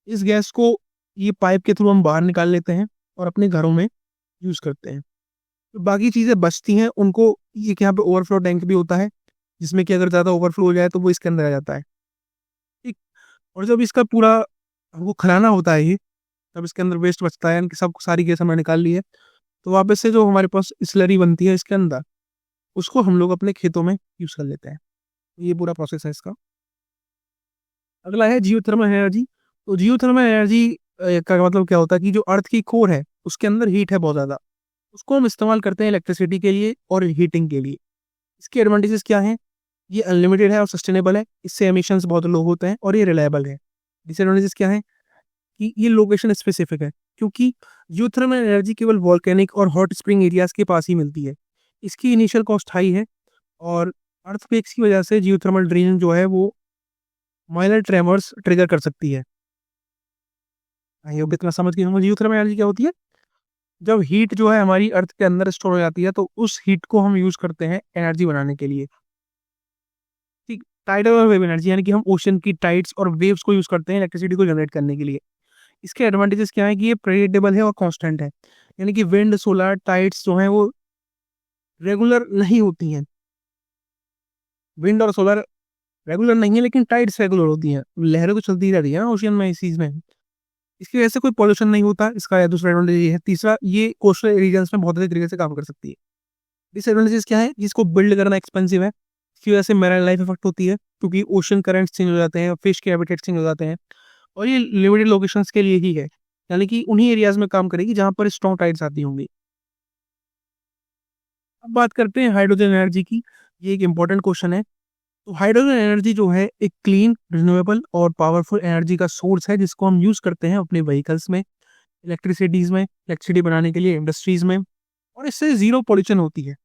इस गैस को ये पाइप के थ्रू हम बाहर निकाल लेते हैं और अपने घरों में यूज़ करते हैं। तो बाकी चीज़ें बचती हैं उनको, ये यहाँ पे ओवरफ्लो टैंक भी होता है जिसमें कि अगर ज़्यादा ओवरफ्लो हो जाए तो वो इसके अंदर आ जाता है, ठीक। और जब इसका पूरा वो खलाना होता है ये, तब इसके अंदर वेस्ट बचता है, यानी कि सब सारी गैस हमने निकाल ली है, तो वापस से जो हमारे पास स्लरी बनती है इसके अंदर, उसको हम लोग अपने खेतों में यूज़ कर लेते हैं। ये पूरा प्रोसेस है इसका। अगला है जियोथर्मल एनर्जी। तो जियोथर्मल एनर्जी का मतलब क्या होता है कि जो अर्थ की कोर है उसके अंदर हीट है बहुत ज़्यादा, उसको हम इस्तेमाल करते हैं इलेक्ट्रिसिटी के लिए और हीटिंग के लिए। इसके एडवांटेजेस क्या हैं? ये अनलिमिटेड है और सस्टेनेबल है, इससे एमिशंस बहुत लो होते हैं और ये रिलायबल है। डिसएडवांटेजेस क्या है कि ये लोकेशन स्पेसिफिक है क्योंकि जियोथर्मल एनर्जी केवल वॉल्केनिक और हॉट स्प्रिंग एरियाज के पास ही मिलती है। इसकी इनिशियल कॉस्ट हाई है और अर्थक्वेक्स की वजह से जियोथर्मल ड्रेन जो है वो माइनर ट्रेमर्स ट्रिगर कर सकती है। आई होप इतना समझ गए होंगे जियोथर्मल एनर्जी क्या होती है। जब हीट जो है हमारी अर्थ के अंदर स्टोर हो जाती है तो उस हीट को हम यूज करते हैं एनर्जी बनाने के लिए, ठीक। टाइडल और वेव एनर्जी, यानी कि हम ओशन की टाइड्स और वेव्स को यूज करते हैं इलेक्ट्रिसिटी को जनरेट करने के लिए। इसके एडवांटेजेस क्या है कि ये प्रेडिक्टेबल है और कांस्टेंट है, यानी कि विंड सोलर टाइड्स जो हैं वो रेगुलर नहीं होती हैं। विंड और सोलर रेगुलर नहीं है लेकिन टाइड्स रेगुलर होती हैं, लहरें तो चलती रहती है ना ओशियन में, इस चीज में। इसकी वजह से कोई पॉल्यूशन नहीं होता, इसका दूसरा एडवांटेज ये है। तीसरा, ये कोस्टल रीजन्स में बहुत अच्छे तरीके से काम कर सकती है। डिसएडवांटेजेस क्या है? जिसको बिल्ड करना एक्सपेंसिव है, इसकी वजह से मैरीन लाइफ इफेक्ट होती है क्योंकि ओशन करंट्स चेंज हो जाते हैं, फिश के हैबिटेट चेंज हो जाते हैं, और ये लिमिटेड लोकेशंस के लिए ही है, यानी कि उन्हीं एरियाज में काम करेगी जहां पर स्ट्रॉन्ग टाइड्स आती होंगी। अब बात करते हैं हाइड्रोजन एनर्जी की। ये एक इंपॉर्टेंट क्वेश्चन है। तो हाइड्रोजन एनर्जी जो है एक क्लीन, रिन्यूएबल और पावरफुल एनर्जी का सोर्स है जिसको हम यूज करते हैं अपने व्हीकल्स में, इलेक्ट्रिसिटीज में, इलेक्ट्रिसिटी बनाने के लिए इंडस्ट्रीज में, और इससे जीरो पॉल्यूशन होती है,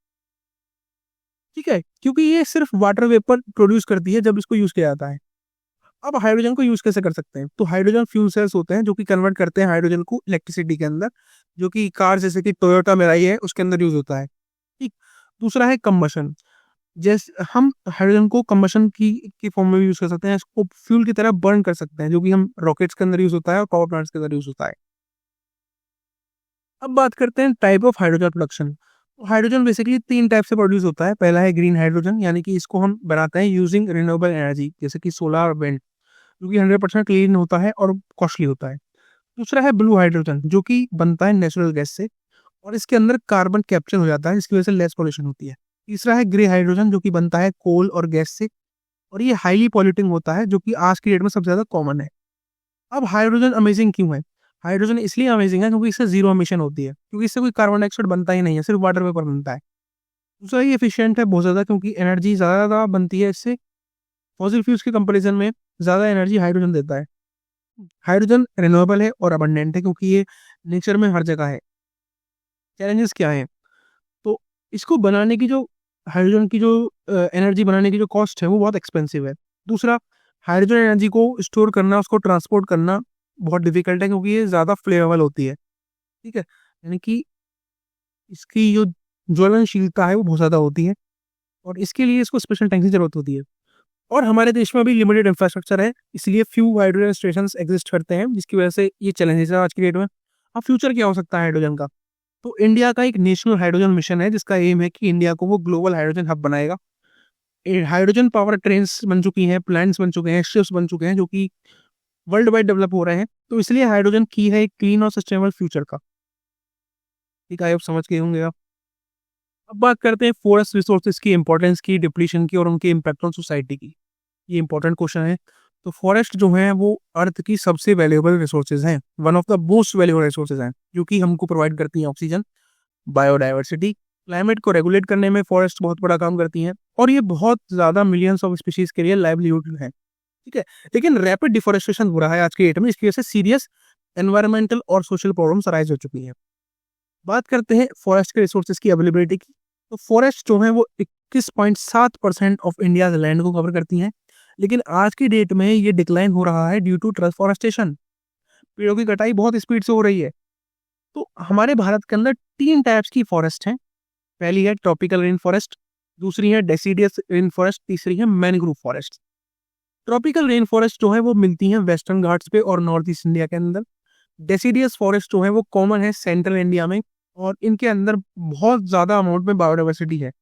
ठीक है, क्योंकि ये सिर्फ वाटर वेपर प्रोड्यूस करती है जब इसको यूज किया जाता है। अब हाइड्रोजन को यूज कैसे कर सकते हैं? तो हाइड्रोजन फ्यूल सेल्स होते हैं जो कि कन्वर्ट करते हैं हाइड्रोजन को इलेक्ट्रिसिटी के अंदर, जो कि कार जैसे कि टोयोटा मिराई है उसके अंदर यूज होता है, ठीक। दूसरा है कम्बशन। जैसे हम हाइड्रोजन को कम्बशन की फॉर्म में भी यूज कर सकते हैं, इसको फ्यूल की तरह बर्न कर सकते हैं, जो कि हम रॉकेट्स के अंदर यूज होता है और पावर प्लांट्स के अंदर यूज होता है। अब बात करते हैं type of hydrogen production. Hydrogen basically तीन टाइप से प्रोड्यूस होता है। पहला है ग्रीन हाइड्रोजन, यानी कि इसको हम बनाते हैं यूजिंग रिन्यूएबल एनर्जी जैसे कि सोलर और विंड, जो कि 100% क्लीन होता है और कॉस्टली होता है। दूसरा है ब्लू हाइड्रोजन जो कि बनता है नेचुरल गैस से और इसके अंदर कार्बन कैप्चर हो जाता है जिसकी वजह से लेस पॉल्यूशन होती है। तीसरा है ग्रे हाइड्रोजन जो कि बनता है कोल और गैस से और ये हाईली पॉल्यूटिंग होता है, जो कि आज की डेट में सबसे ज्यादा कॉमन है। अब हाइड्रोजन अमेजिंग क्यों है? हाइड्रोजन इसलिए अमेजिंग है क्योंकि इससे जीरो एमिशन होती है, क्योंकि इससे कोई कार्बन डाइऑक्साइड बनता ही नहीं है, सिर्फ वाटर वेपर बनता है। दूसरा, ये एफिशिएंट है बहुत ज़्यादा क्योंकि एनर्जी ज़्यादा बनती है इससे। फॉसिल फ्यूल्स के कंपैरिजन में ज़्यादा एनर्जी हाइड्रोजन देता है। हाइड्रोजन रिन्यूएबल है और अबंडेंट है क्योंकि ये नेचर में हर जगह है। चैलेंजेस क्या है? तो इसको बनाने की जो हाइड्रोजन की जो एनर्जी बनाने की जो कॉस्ट है वो बहुत एक्सपेंसिव है। दूसरा, हाइड्रोजन एनर्जी को स्टोर करना, उसको ट्रांसपोर्ट करना बहुत डिफिकल्ट है क्योंकि ये ज़्यादा फ्लेमेबल होती है, ठीक है, यानी कि इसकी जो ज्वलनशीलता है वो बहुत ज़्यादा होती है और इसके लिए इसको स्पेशल टैंक की ज़रूरत होती है। और हमारे देश में अभी लिमिटेड इंफ्रास्ट्रक्चर है, इसलिए फ्यू हाइड्रोजन स्टेशंस एग्जिस्ट करते हैं, जिसकी वजह से ये चैलेंजेस है आज की डेट में। अब फ्यूचर क्या हो सकता है हाइड्रोजन का? तो इंडिया का एक नेशनल हाइड्रोजन मिशन है, जिसका एम है कि इंडिया को वो ग्लोबल हाइड्रोजन हब बनाएगा। हाइड्रोजन पावर ट्रेन्स बन चुकी हैं, प्लांट्स बन चुके हैं, शिप्स बन चुके हैं, जो कि वर्ल्ड वाइड डेवलप हो रहे हैं। तो इसलिए हाइड्रोजन की है एक क्लीन और सस्टेनेबल फ्यूचर का। ठीक है, आप समझ गए होंगे आप। अब बात करते हैं फॉरेस्ट रिसोर्सेज की इंपॉर्टेंस की, डिप्लीशन की और उनके इम्पैक्ट ऑन सोसाइटी की। ये इंपॉर्टेंट क्वेश्चन है। तो फॉरेस्ट जो है वो अर्थ की सबसे वैल्यूएबल रिसोर्सेज हैं, one of the most valuable resources हैं, जो कि हमको प्रोवाइड करती हैं ऑक्सीजन, बायोडाइवर्सिटी, क्लाइमेट को रेगुलेट करने में फॉरेस्ट बहुत बड़ा काम करती हैं और ये बहुत ज़्यादा मिलियंस ऑफ स्पीशीज के लिए लाइवलीहुड है। ठीक है, लेकिन रैपिड डिफोरेस्टेशन हो रहा है आज के डेट में, इसकी वजह से सीरियस एनवायरमेंटल और सोशल प्रॉब्लम्स अराइज हो चुकी हैं। बात करते हैं फॉरेस्ट के रिसोर्सेज की अवेलेबिलिटी की। तो फॉरेस्ट जो है वो 21.7% ऑफ इंडिया लैंड को कवर करती हैं, लेकिन आज की डेट में ये डिक्लाइन हो रहा है ड्यू टू ट्रांसफॉरेस्टेशन। पेड़ों की कटाई बहुत स्पीड से हो रही है। तो हमारे भारत के अंदर 3 टाइप्स की फॉरेस्ट हैं। पहली है ट्रॉपिकल रेन फॉरेस्ट, दूसरी है डेसिडियस रेन फॉरेस्ट, तीसरी है mangrove forest. Tropical rain forest जो है वो मिलती हैं वेस्टर्न घाट्स पे और नॉर्थ ईस्ट इंडिया के अंदर। डेसिडियस फॉरेस्ट जो है वो कॉमन है सेंट्रल इंडिया में और इनके अंदर बहुत ज़्यादा अमाउंट में बायोडाइवर्सिटी है।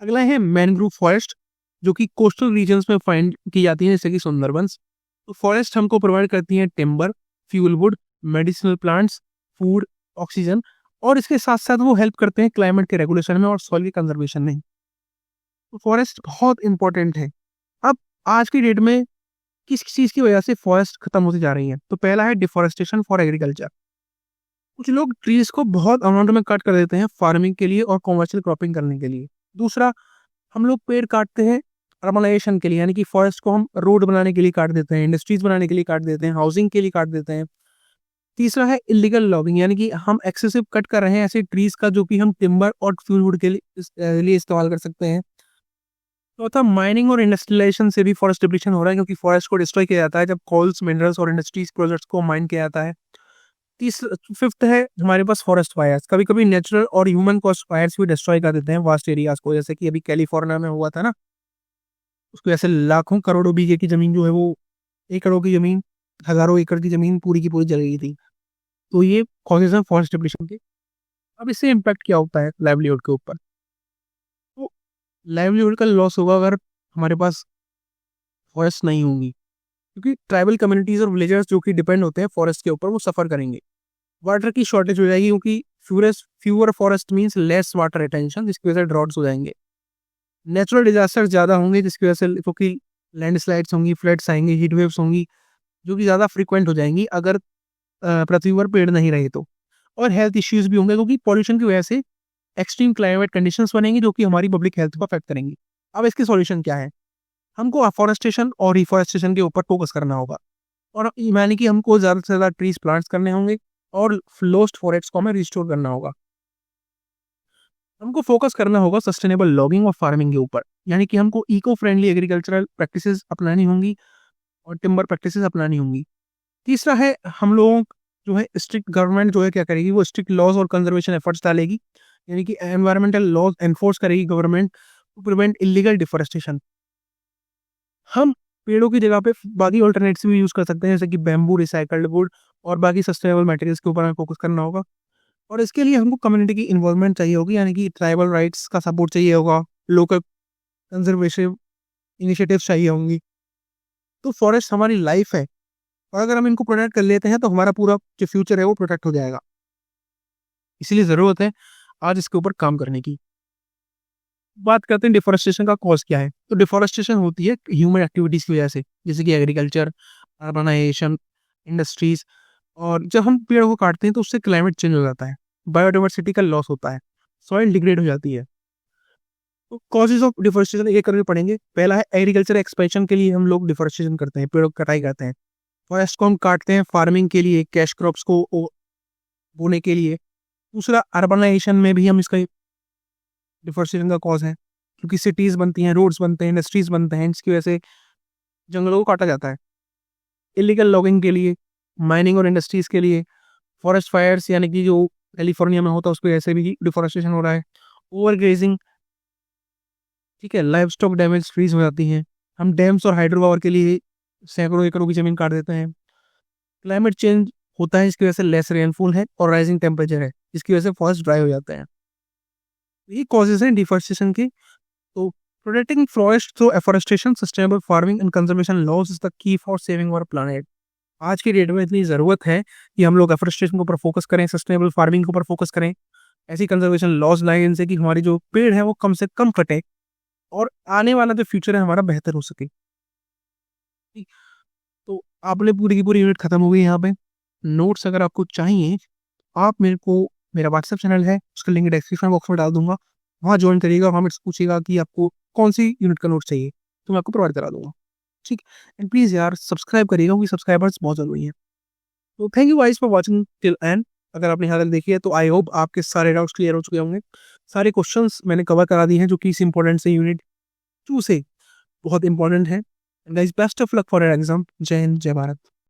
अगला है मैनग्रोव फॉरेस्ट, जो कि कोस्टल रीजन्स में फाइंड की जाती है, जैसे कि सुंदरबंस। तो फॉरेस्ट हमको प्रोवाइड करती हैं timber, fuel wood, medicinal plants, food, oxygen और इसके साथ साथ वो हेल्प करते हैं क्लाइमेट के रेगुलेशन में और सॉइल के कंजर्वेशन में। तो फॉरेस्ट बहुत इंपॉर्टेंट है। अब आज की डेट में किस चीज़ की वजह से फॉरेस्ट खत्म होती जा रही है? तो पहला है डिफॉरेस्टेशन फॉर एग्रीकल्चर। कुछ लोग ट्रीज को बहुत अमाउंट में कट कर देते हैं फार्मिंग के लिए और कॉमर्शियल क्रॉपिंग करने के लिए। दूसरा, हम लोग पेड़ काटते हैं अर्बनाइजेशन के लिए, यानी कि फॉरेस्ट को हम रोड बनाने के लिए काट देते हैं, इंडस्ट्रीज बनाने के लिए काट देते हैं, हाउसिंग के लिए काट देते हैं। तीसरा है इलीगल लॉगिंग, यानी कि हम एक्सेसिव कट कर रहे हैं ऐसे ट्रीज का जो कि हम टिम्बर और फ्यूल वुड के लिए इस्तेमाल कर सकते हैं। चौथा, माइनिंग और इंडस्ट्रियलाइजेशन से भी फॉरेस्ट डिप्लीशन हो रहा है, क्योंकि फॉरेस्ट को डिस्ट्रॉय किया जाता है जब कोल्स, मिनरल्स और इंडस्ट्रीज प्रोजेक्ट्स को माइन किया जाता है। फिफ्थ है हमारे पास फॉरेस्ट फायर्स। कभी कभी नेचुरल और ह्यूमन कॉस्ट फायर्स भी डिस्ट्रॉय कर देते हैं वास्ट एरियाज को, जैसे कि अभी कैलिफोर्निया में हुआ था ना, उसको ऐसे लाखों करोड़ों बीघे की जमीन जो है वो, एकड़ों की जमीन, हजारों एकड़ की जमीन पूरी की पूरी जल गई थी। तो ये कॉजेज हैं फॉरेस्ट डिप्लीशन के। अब इससे इम्पैक्ट क्या होता है लाइवलीहुड के ऊपर? तो लाइवलीहुड का लॉस होगा अगर हमारे पास फॉरेस्ट नहीं होंगी, क्योंकि ट्राइबल कम्युनिटीज और विलेजर्स जो कि डिपेंड होते हैं फॉरेस्ट के ऊपर, वो सफर करेंगे। वाटर की शॉर्टेज हो जाएगी, क्योंकि fewer forest means less water retention, जिसकी वजह से ड्रॉट्स हो जाएंगे। नेचुरल डिजास्टर ज़्यादा होंगे, जिसकी वजह से क्योंकि लैंडस्लाइड्स होंगी, फ्लड्स आएंगे, हीट वेव्स होंगी, जो कि ज़्यादा फ्रीक्वेंट हो जाएंगी अगर पृथ्वी पर पेड़ नहीं रहे तो। और हेल्थ इश्यूज भी होंगे, क्योंकि पॉल्यूशन की वजह से एक्सट्रीम क्लाइमेट कंडीशंस बनेंगी, जो कि हमारी पब्लिक हेल्थ को अफेक्ट करेंगी। अब इसकी सॉल्यूशन क्या है? हमको अफॉरेस्टेशन और रिफॉरेस्टेशन के ऊपर फोकस करना होगा, और यानी कि हमको ज़्यादा से ज़्यादा ट्रीज प्लांट्स करने होंगे और लॉस्ट फॉरेस्ट को हमें रिस्टोर करना होगा। हमको फोकस करना होगा सस्टेनेबल लॉगिंग और फार्मिंग के ऊपर, यानी कि हमको इको फ्रेंडली एग्रीकल्चरल प्रैक्टिसेस अपनानी होंगी और टिम्बर प्रैक्टिसेस अपनानी होंगी। तीसरा है, हम लोगों जो है स्ट्रिक्ट गवर्नमेंट जो है क्या करेगी, वो स्ट्रिक्ट लॉज और कंजर्वेशन एफर्ट्स डालेगी, यानी कि एनवायरमेंटल लॉज एनफोर्स करेगी government to prevent illegal deforestation. हम पेड़ों की जगह पे बाकी ऑल्टरनेट्स भी यूज़ कर सकते हैं, जैसे कि बैम्बू, रिसाइकल्ड वुड और बाकी सस्टेनेबल मटेरियल्स के ऊपर हमें फोकस करना होगा। और इसके लिए हमको कम्युनिटी की इन्वॉल्वमेंट चाहिए होगी, यानी कि ट्राइबल राइट्स का सपोर्ट चाहिए होगा, लोकल कंजर्वेशन इनिशिएटिव्स चाहिए होंगी। तो फॉरेस्ट हमारी लाइफ है, और अगर हम इनको प्रोटेक्ट कर लेते हैं तो हमारा पूरा जो फ्यूचर है वो प्रोटेक्ट हो जाएगा। इसीलिए ज़रूरत है आज इसके ऊपर काम करने की। बात करते हैं डिफोरेस्टेशन का कॉज क्या है। तो डिफोरेस्टेशन होती है ह्यूमन एक्टिविटीज़ की वजह से, जैसे कि एग्रीकल्चर, अर्बनाइजेशन, इंडस्ट्रीज़। और जब हम पेड़ को काटते हैं तो उससे क्लाइमेट चेंज हो जाता है, बायोडाइवर्सिटी का लॉस होता है, सॉइल डिग्रेड हो जाती है। तो कॉजेज ऑफ डिफोरेस्टेशन एक करके पढ़ेंगे। पहला है एग्रीकल्चर एक्सपेंशन के लिए हम लोग डिफोरेस्टेशन करते हैं, पेड़ों की कटाई करते हैं। फॉरेस्ट को हम काटते हैं फार्मिंग के लिए, कैश क्रॉप्स को बोने के लिए। दूसरा, अर्बनाइजेशन में भी हम इसका डिफोरेस्टेशन का कॉज है, क्योंकि सिटीज़ बनती हैं, रोड्स बनते हैं, इंडस्ट्रीज बनते हैं, जिसकी वजह से जंगलों को काटा जाता है। इलीगल लॉगिंग के लिए, माइनिंग और इंडस्ट्रीज के लिए, फॉरेस्ट फायर्स यानी कि जो कैलिफोर्निया में होता है उस पर ऐसे भी डिफोरेस्टेशन हो रहा है। ओवर ग्रेजिंग, ठीक है, लाइव स्टॉक डैमेज, ट्रीज हो जाती हैं। हम डैम्स और हाइड्रो पावर के लिए सैकड़ों एकड़ों की जमीन काट देते हैं। क्लाइमेट चेंज होता है, इसकी वजह से लेस रेनफॉल है और राइजिंग टेम्परेचर है, जिसकी वजह से फॉरेस्ट ड्राई हो जाते हैं। ये कॉजेज हैं डिफोरेस्टेशन के। तो protecting forest through afforestation, sustainable farming and conservation laws is the key for saving our planet. आज की डेट में इतनी ज़रूरत है कि हम लोग एफोरेस्टेशन के ऊपर फोकस करें, सस्टेनेबल फार्मिंग के ऊपर फोकस करें, ऐसी कंजर्वेशन लॉज लाएं इनसे कि हमारी जो पेड़ है वो कम से कम कटे और आने वाला जो फ्यूचर है हमारा बेहतर हो सके। ठीक। तो आपने पूरी की पूरी यूनिट खत्म हो गई यहाँ पे। नोट्स अगर आपको चाहिए, आप मेरे को, मेरा व्हाट्सएप चैनल है, उसका लिंक डिस्क्रिप्शन बॉक्स में डाल दूंगा, वहाँ ज्वाइन करिएगा। वहाँ मेरे से पूछिएगा कि आपको कौन सी यूनिट का नोट चाहिए, तो मैं आपको प्रोवाइड करा दूंगा। ठीक। एंड प्लीज़ यार सब्सक्राइब करिएगा, क्योंकि सब्सक्राइबर्स बहुत ज़रूरी है। तो thank you guys for watching till and. अगर आपने यहाँ तक देखी है तो आई होप आपके सारे डाउट्स क्लियर हो चुके होंगे। सारे क्वेश्चंस मैंने कवर करा दिए हैं जो कि इस इंपॉर्टेंट से यूनिट 2 से बहुत इंपॉर्टेंट है। Guys best of luck for exam. जय हिंद, जय भारत।